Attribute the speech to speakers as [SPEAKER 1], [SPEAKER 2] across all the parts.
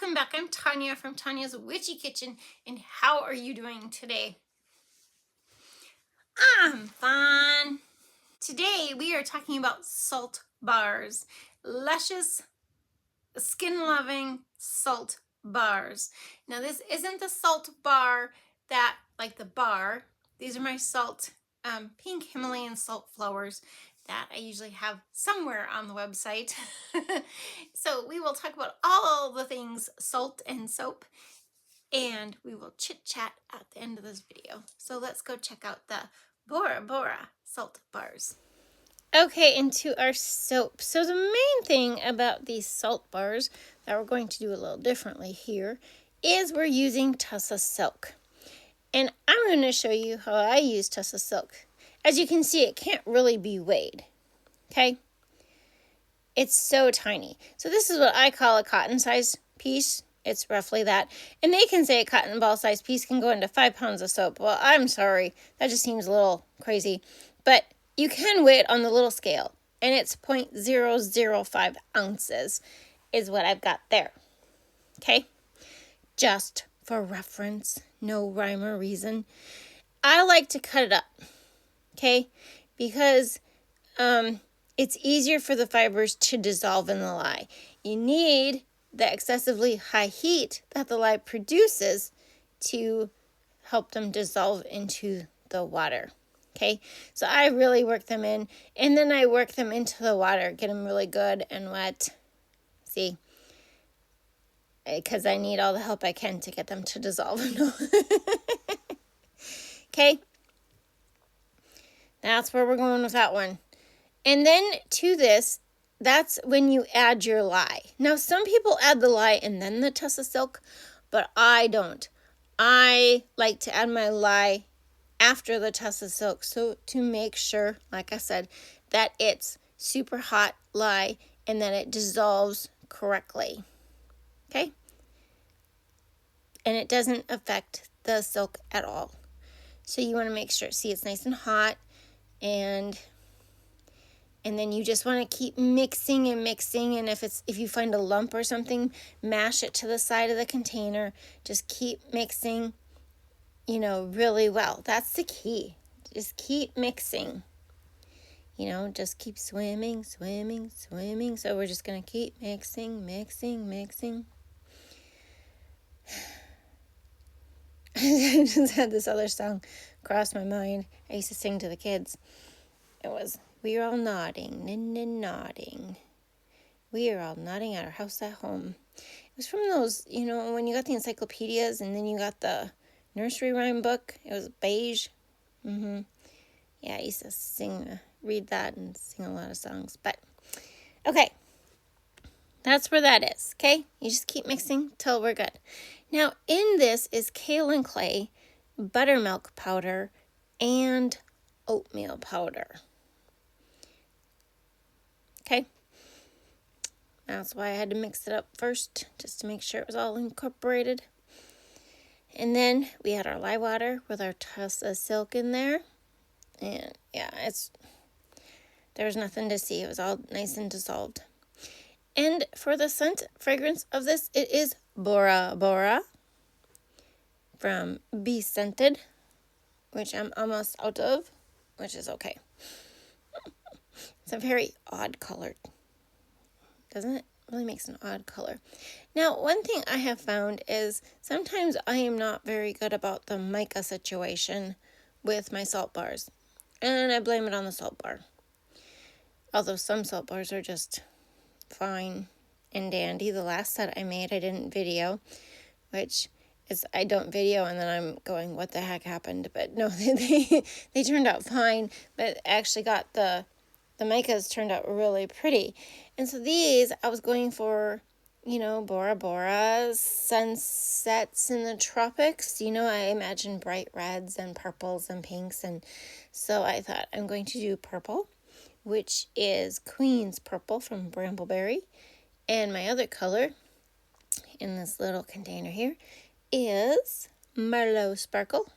[SPEAKER 1] welcome back. I'm Tanya from Tanya's Witchy Kitchen, and how are you doing today? I'm fine. Today we are talking about salt bars, luscious, skin-loving salt bars. Now this isn't the salt bar that, like the bar, these are my salt, pink Himalayan salt flowers that I usually have somewhere on the website. So we will talk about all the things salt and soap, and we will chit chat at the end of this video. So let's go check out the Bora Bora salt bars. Okay, into our soap. So the main thing about these salt bars that we're going to do a little differently here is we're using Tussah Silk. And I'm going to show you how I use Tussah Silk. As you can see, it can't really be weighed. Okay? It's so tiny. So this is what I call a cotton size piece. It's roughly that. And they can say a cotton ball size piece can go into 5 pounds of soap. Well, I'm sorry. That just seems a little crazy. But you can weigh it on the little scale. And it's 0.005 ounces is what I've got there. Okay? Just for reference. No rhyme or reason. I like to cut it up. Okay? Because it's easier for the fibers to dissolve in the lye. You need the excessively high heat that the lye produces to help them dissolve into the water. Okay, so I really work them in, and then I work them into the water, get them really good and wet. See, because I need all the help I can to get them to dissolve. Okay, that's where we're going with that one. And then to this, that's when you add your lye. Now, some people add the lye and then the Tussah Silk, but I don't. I like to add my lye after the Tussah Silk, so to make sure, like I said, that it's super hot lye and that it dissolves correctly. Okay? And it doesn't affect the silk at all. So you want to make sure, see, it's nice and hot, and then you just want to keep mixing and mixing. And if you find a lump or something, mash it to the side of the container. Just keep mixing, really well. That's the key. Just keep mixing. Just keep swimming, swimming, swimming. So we're just going to keep mixing, mixing, mixing. I just had this other song cross my mind. I used to sing to the kids. It was, "We're all nodding, nodding. We are all nodding at our house at home." It was from those, when you got the encyclopedias and then you got the nursery rhyme book. It was beige. Yeah, I used to read that and sing a lot of songs. But, okay. That's where that is, okay? You just keep mixing till we're good. Now, in this is kaolin clay, buttermilk powder, and oatmeal powder. Okay? That's why I had to mix it up first, just to make sure it was all incorporated. And then we had our lye water with our Tussah Silk in there. And yeah, there was nothing to see. It was all nice and dissolved. And for the scent fragrance of this, it is Bora Bora from Be Scented, which I'm almost out of, which is okay. It's a very odd color, doesn't it? Really makes an odd color. Now, one thing I have found is sometimes I am not very good about the mica situation with my salt bars, and I blame it on the salt bar. Although some salt bars are just fine and dandy. The last set I made, I didn't video, which is, I don't video and then I'm going, what the heck happened? But no, they turned out fine, but actually got the micas turned out really pretty. And so these, I was going for, Bora Bora, sunsets in the tropics. I imagine bright reds and purples and pinks. And so I thought I'm going to do purple, which is Queen's Purple from Brambleberry. And my other color in this little container here is Merlot Sparkle,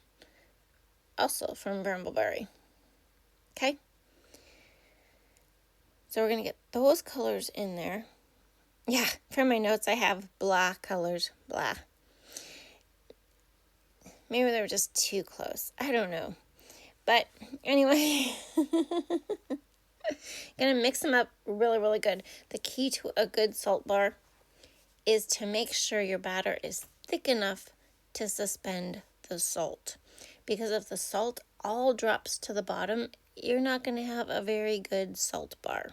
[SPEAKER 1] also from Brambleberry. Okay? So we're going to get those colors in there. Yeah, for my notes I have blah colors, blah. Maybe they were just too close. I don't know. But anyway, gonna mix them up really, really good. The key to a good salt bar is to make sure your batter is thick enough to suspend the salt. Because if the salt all drops to the bottom, you're not going to have a very good salt bar.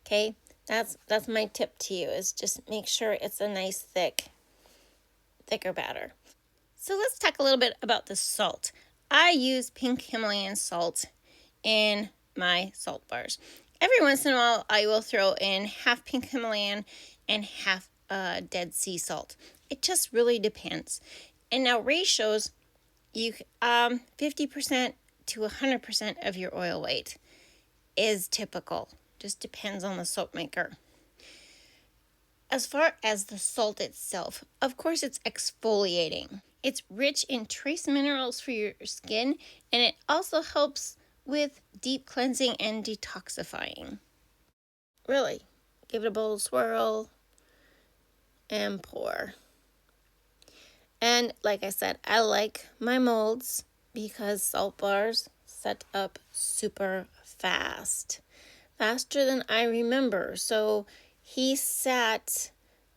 [SPEAKER 1] Okay? That's my tip to you, is just make sure it's a nice thicker batter. So let's talk a little bit about the salt. I use pink Himalayan salt in my salt bars. Every once in a while, I will throw in half pink Himalayan and half Dead Sea salt. It just really depends. And now ratios, 50% to 100% of your oil weight is typical. Just depends on the soap maker. As far as the salt itself, of course it's exfoliating. It's rich in trace minerals for your skin, and it also helps with deep cleansing and detoxifying. Really, give it a bold swirl and pour. And like I said, I like my molds because salt bars set up super fast. Faster than I remember. So he sat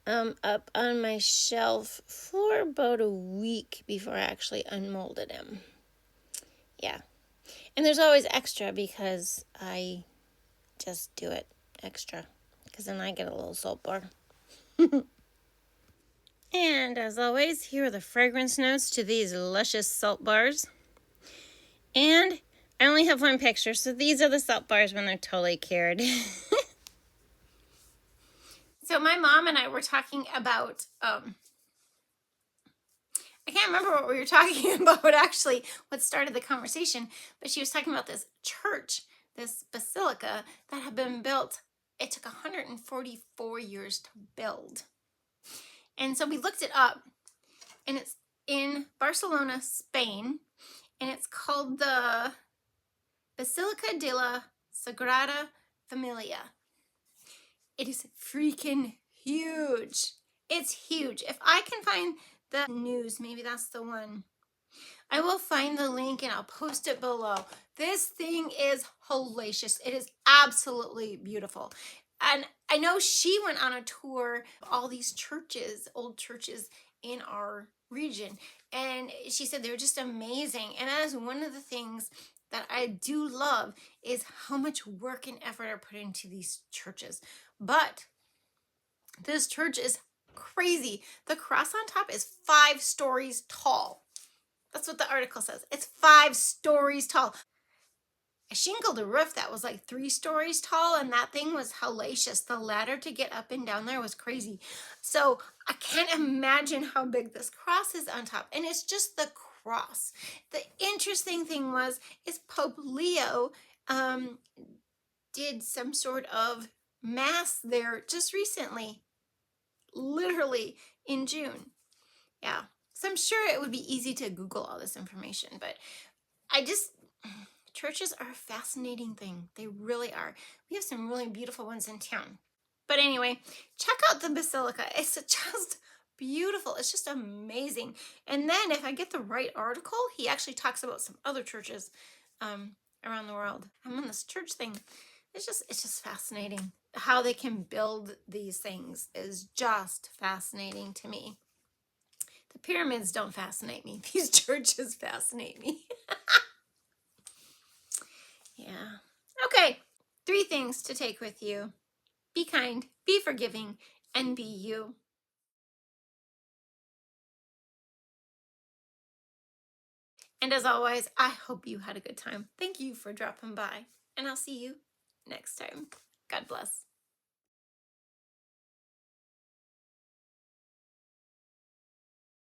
[SPEAKER 1] up on my shelf for about a week before I actually unmolded him. Yeah. And there's always extra because I just do it extra. Because then I get a little salt bar. And as always, here are the fragrance notes to these luscious salt bars. And I only have one picture, so these are the salt bars when they're totally cured. So my mom and I were talking about, I can't remember what we were talking about actually, what started the conversation, but she was talking about this church, this basilica that had been built. It took 144 years to build. And so we looked it up, and it's in Barcelona, Spain, and it's called the Basilica de la Sagrada Familia. It is freaking huge. It's huge. If I can find the news, maybe that's the one, I will find the link and I'll post it below. This thing is hellacious. It is absolutely beautiful. And I know she went on a tour of all these churches, old churches in our region. And she said they were just amazing. And that is one of the things that I do love, is how much work and effort are put into these churches. But this church is crazy. The cross on top is 5 stories tall. That's what the article says. It's 5 stories tall. I shingled a roof that was like 3 stories tall, and that thing was hellacious. The ladder to get up and down there was crazy. So I can't imagine how big this cross is on top. And it's just the cross. The interesting thing is Pope Leo did some sort of mass there just recently, literally in June. Yeah. So I'm sure it would be easy to Google all this information, but churches are a fascinating thing. They really are. We have some really beautiful ones in town. But anyway, check out the basilica. It's just beautiful. It's just amazing. And then if I get the right article, he actually talks about some other churches around the world. I'm on this church thing. It's just fascinating. How they can build these things is just fascinating to me. The pyramids don't fascinate me. These churches fascinate me. Yeah. Okay. 3 things to take with you. Be kind, be forgiving, and be you. And as always, I hope you had a good time. Thank you for dropping by, and I'll see you next time. God bless.